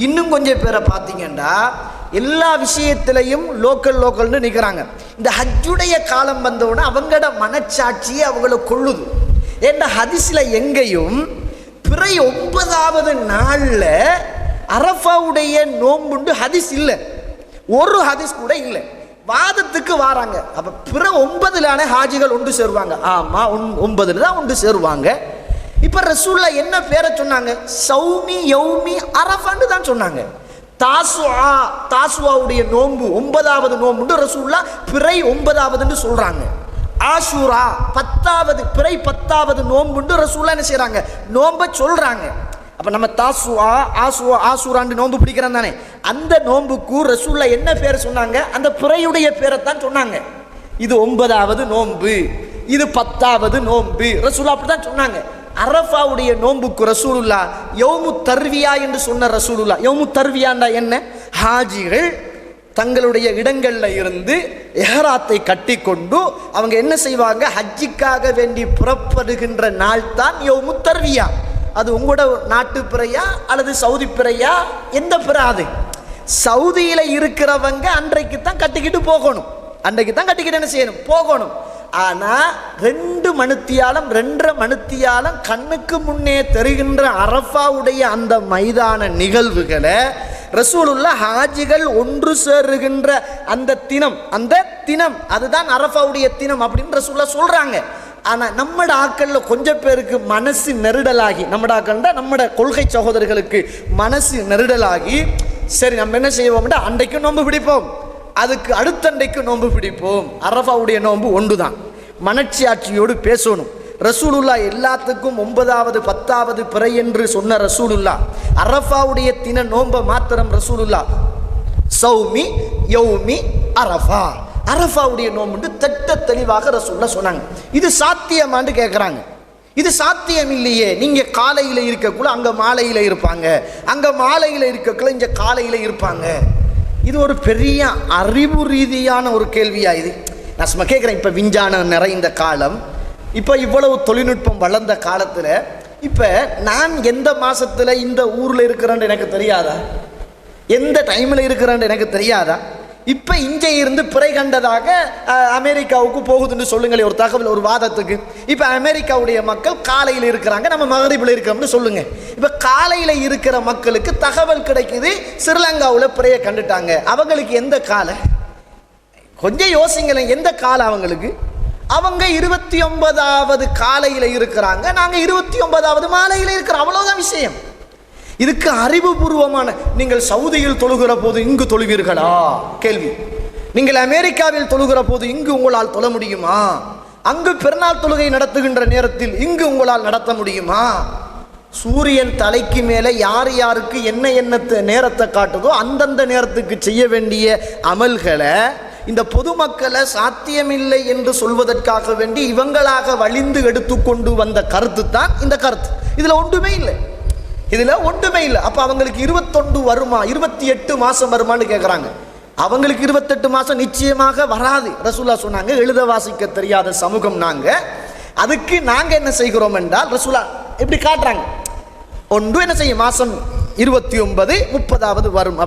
இன்னும் கொஞ்சம் பேரை பார்த்தீங்கன்னா எல்லா விஷயத்திலையும் லோக்கல்னு நிற்கிறாங்க. இந்த ஹஜ்ஜுடைய காலம் வந்தவுடனே அவங்களோட மனச்சாட்சியை அவங்கள கொள்ளுது. ஏன்னா ஹதீஸ்ல எங்கேயும் பிறை 9வது நாளில் அரஃபாவுடைய நோம்புண்டு ஹதீஸ் இல்லை, ஒரு ஹதீஸ் கூட இல்லை. வாதத்துக்கு வாராங்க. அப்போ பிற 9லான ஹாஜிகள் ஒன்று சேருவாங்க. ஆமாம், 9 தான் ஒன்று சேருவாங்க. இப்போ ரசூலுல்லாஹ் என்ன பேரை சொன்னாங்க? சௌமி யௌமி அரஃபான்னு தான் சொன்னாங்க. தாசுவாவுடைய நோன்பு 9வது நோம்புண்டு ரசூலுல்லாஹ் பிறை 9வதுன்னு சொல்கிறாங்க. ஆஷூரா 10வது பிறை 10வது நோம்புண்டு ரசூலுல்லாஹ் என்ன செய்கிறாங்க? நோன்பை சொல்கிறாங்க. அப்போ நம்ம ஆசூரான்னு நோன்பு பிடிக்கிறோம் தானே, அந்த நோன்புக்கு ரசூலுல்லாஹ் என்ன பேர் சொன்னாங்க? அந்த பிறையுடைய பேரை தான் சொன்னாங்க. இது 9வது நோன்பு, இது 10வது நோன்பு, ரசூலுல்லாஹ் அப்படி தான் சொன்னாங்க. அரஃபாவுடைய நோன்புக்கு ரசூலுல்லாஹ் யௌமு தர்வியா என்று சொன்ன ரசூலுல்லாஹ். யௌமு தர்வியாண்டா என்ன? ஹாஜிகள் தங்களுடைய இடங்களில் இருந்து எஹராத்தை கட்டி கொண்டு அவங்க என்ன செய்வாங்க? ஹஜ்ஜிக்காக வேண்டி புறப்படுகின்ற நாள் தான் யௌமு தர்வியா. அது உங்களோட நாட்டு பிறையா அல்லது சவுதி பிறையா? எந்த பிறை? அது சவுதியில் இருக்கிறவங்க அன்றைக்கு தான் கட்டிக்கிட்டு போகணும், அன்றைக்கு தான் கட்டிக்கிட்டு என்ன செய்யணும்? போகணும். ஆனால் 2 மணித்தியாலம் 2.5 மணித்தியாலம் கண்ணுக்கு முன்னே தெரிகின்ற அரஃபாவுடைய அந்த மைதான நிகழ்வுகளை ரசூலுல்லாஹ் ஹாஜிகள் ஒன்று சேருகின்ற அந்த தினம் அதுதான் அரஃபாவுடைய தினம் அப்படின்னு ரசூலுல்லாஹ் சொல்கிறாங்க. ஆனால் நம்மட ஆக்களில் கொஞ்சம் பேருக்கு மனசு நெருடலாகி, நம்மட கொள்கை சகோதரர்களுக்கு மனசு நெருடலாகி, சரி நம்ம என்ன செய்வோம்னா அன்றைக்கும் நோன்பு பிடிப்போம், அதுக்கு அடுத்தண்டைக்கு நோன்பு பிடிப்போம். அரஃபாவுடைய நோன்பு ஒன்று தான். மனச்சாட்சியோடு பேசணும். ரசூலுல்லாஹ் எல்லாத்துக்கும் 9வது 10வது பிறை என்று சொன்ன ரசூலுல்லாஹ் அரஃபாவுடைய தின நோன்பை மாத்திரம் ரசூலுல்லாஹ் சௌமி யௌமி அரஃபா, அரஃபாவுடைய நோம்புண்டு திட்ட தெளிவாக ரசூலுல்லாஹ் சொன்னாங்க. இது சாத்தியமான்னு கேட்குறாங்க. இது சாத்தியம் இல்லையே. நீங்கள் காலையில் இருக்கக்குள்ள அங்கே மாலையில் இருப்பாங்க, அங்கே மாலையில் இருக்கக்குள்ள இங்கே காலையில் இருப்பாங்க. இது ஒரு பெரிய அறிவு ரீதியான ஒரு கேள்வியா? இது நான் சும்மா கேட்குறேன். இப்போ விஞ்ஞானம் நிறைந்த காலம், இப்போ இவ்வளவு தொழில்நுட்பம் வளர்ந்த காலத்தில் இப்போ நான் எந்த மாதத்தில் இந்த ஊரில் இருக்கிறேன்னு எனக்கு தெரியாதா? எந்த டைமில் இருக்கிறேன்னு எனக்கு தெரியாதா? இப்போ இங்கே இருந்து பிறை கண்டதாக அமெரிக்காவுக்கு போகுதுன்னு சொல்லுங்களே ஒரு தகவல், ஒரு வாதத்துக்கு. இப்போ அமெரிக்காவுடைய மக்கள் காலையில் இருக்கிறாங்க, நம்ம மகரிபில் இருக்கிறோம்னு சொல்லுங்க. இப்போ காலையில் இருக்கிற மக்களுக்கு தகவல் கிடைக்குது ஸ்ரீலங்காவில் பிறையை கண்டுட்டாங்க. அவங்களுக்கு எந்த காலை? கொஞ்சம் யோசிங்களேன், எந்த காலம் அவங்களுக்கு? அவங்க 29வது காலையில் இருக்கிறாங்க, நாங்கள் 29வது மாலையில் இருக்கிறோம். அவ்வளோதான் விஷயம். இதுக்கு அறிவுபூர்வமான, நீங்கள் சவுதியில் தொழுகிற போது இங்கு தொழுவீர்களா கேள்வி. நீங்கள் அமெரிக்காவில் தொழுகிற போது இங்கு உங்களால் தொழ முடியுமா? அங்கு பெருநாள் தொழுகை நடத்துகின்ற நேரத்தில் இங்கு உங்களால் நடத்த முடியுமா? சூரியன் தலைக்கு மேலே யார் யாருக்கு என்ன நேரத்தை காட்டுதோ அந்தந்த நேரத்துக்கு செய்ய வேண்டிய அமல்களை இந்த பொதுமக்களை சாத்தியமில்லை என்று சொல்வதற்காக வேண்டி இவங்களாக வலிந்து எடுத்துக்கொண்டு வந்த கருத்து தான் இந்த கருத்து. இதில் ஒன்றுமே இல்லை, இதில் ஒன்றுமே இல்லை. அப்போ அவங்களுக்கு 21 வருமா, 28 மாதம் வருமானு கேட்குறாங்க. அவங்களுக்கு 28 மாதம் நிச்சயமாக வராது. ரசூலுல்லாஹ் சொன்னாங்க, எழுத வாசிக்க தெரியாத சமூகம் நாங்கள். அதுக்கு நாங்கள் என்ன செய்கிறோம் என்றால் ரசூலுல்லாஹ் எப்படி காட்டுறாங்க? ஒன்று என்ன செய்யும்? மாதம் 29 30வது வரும்.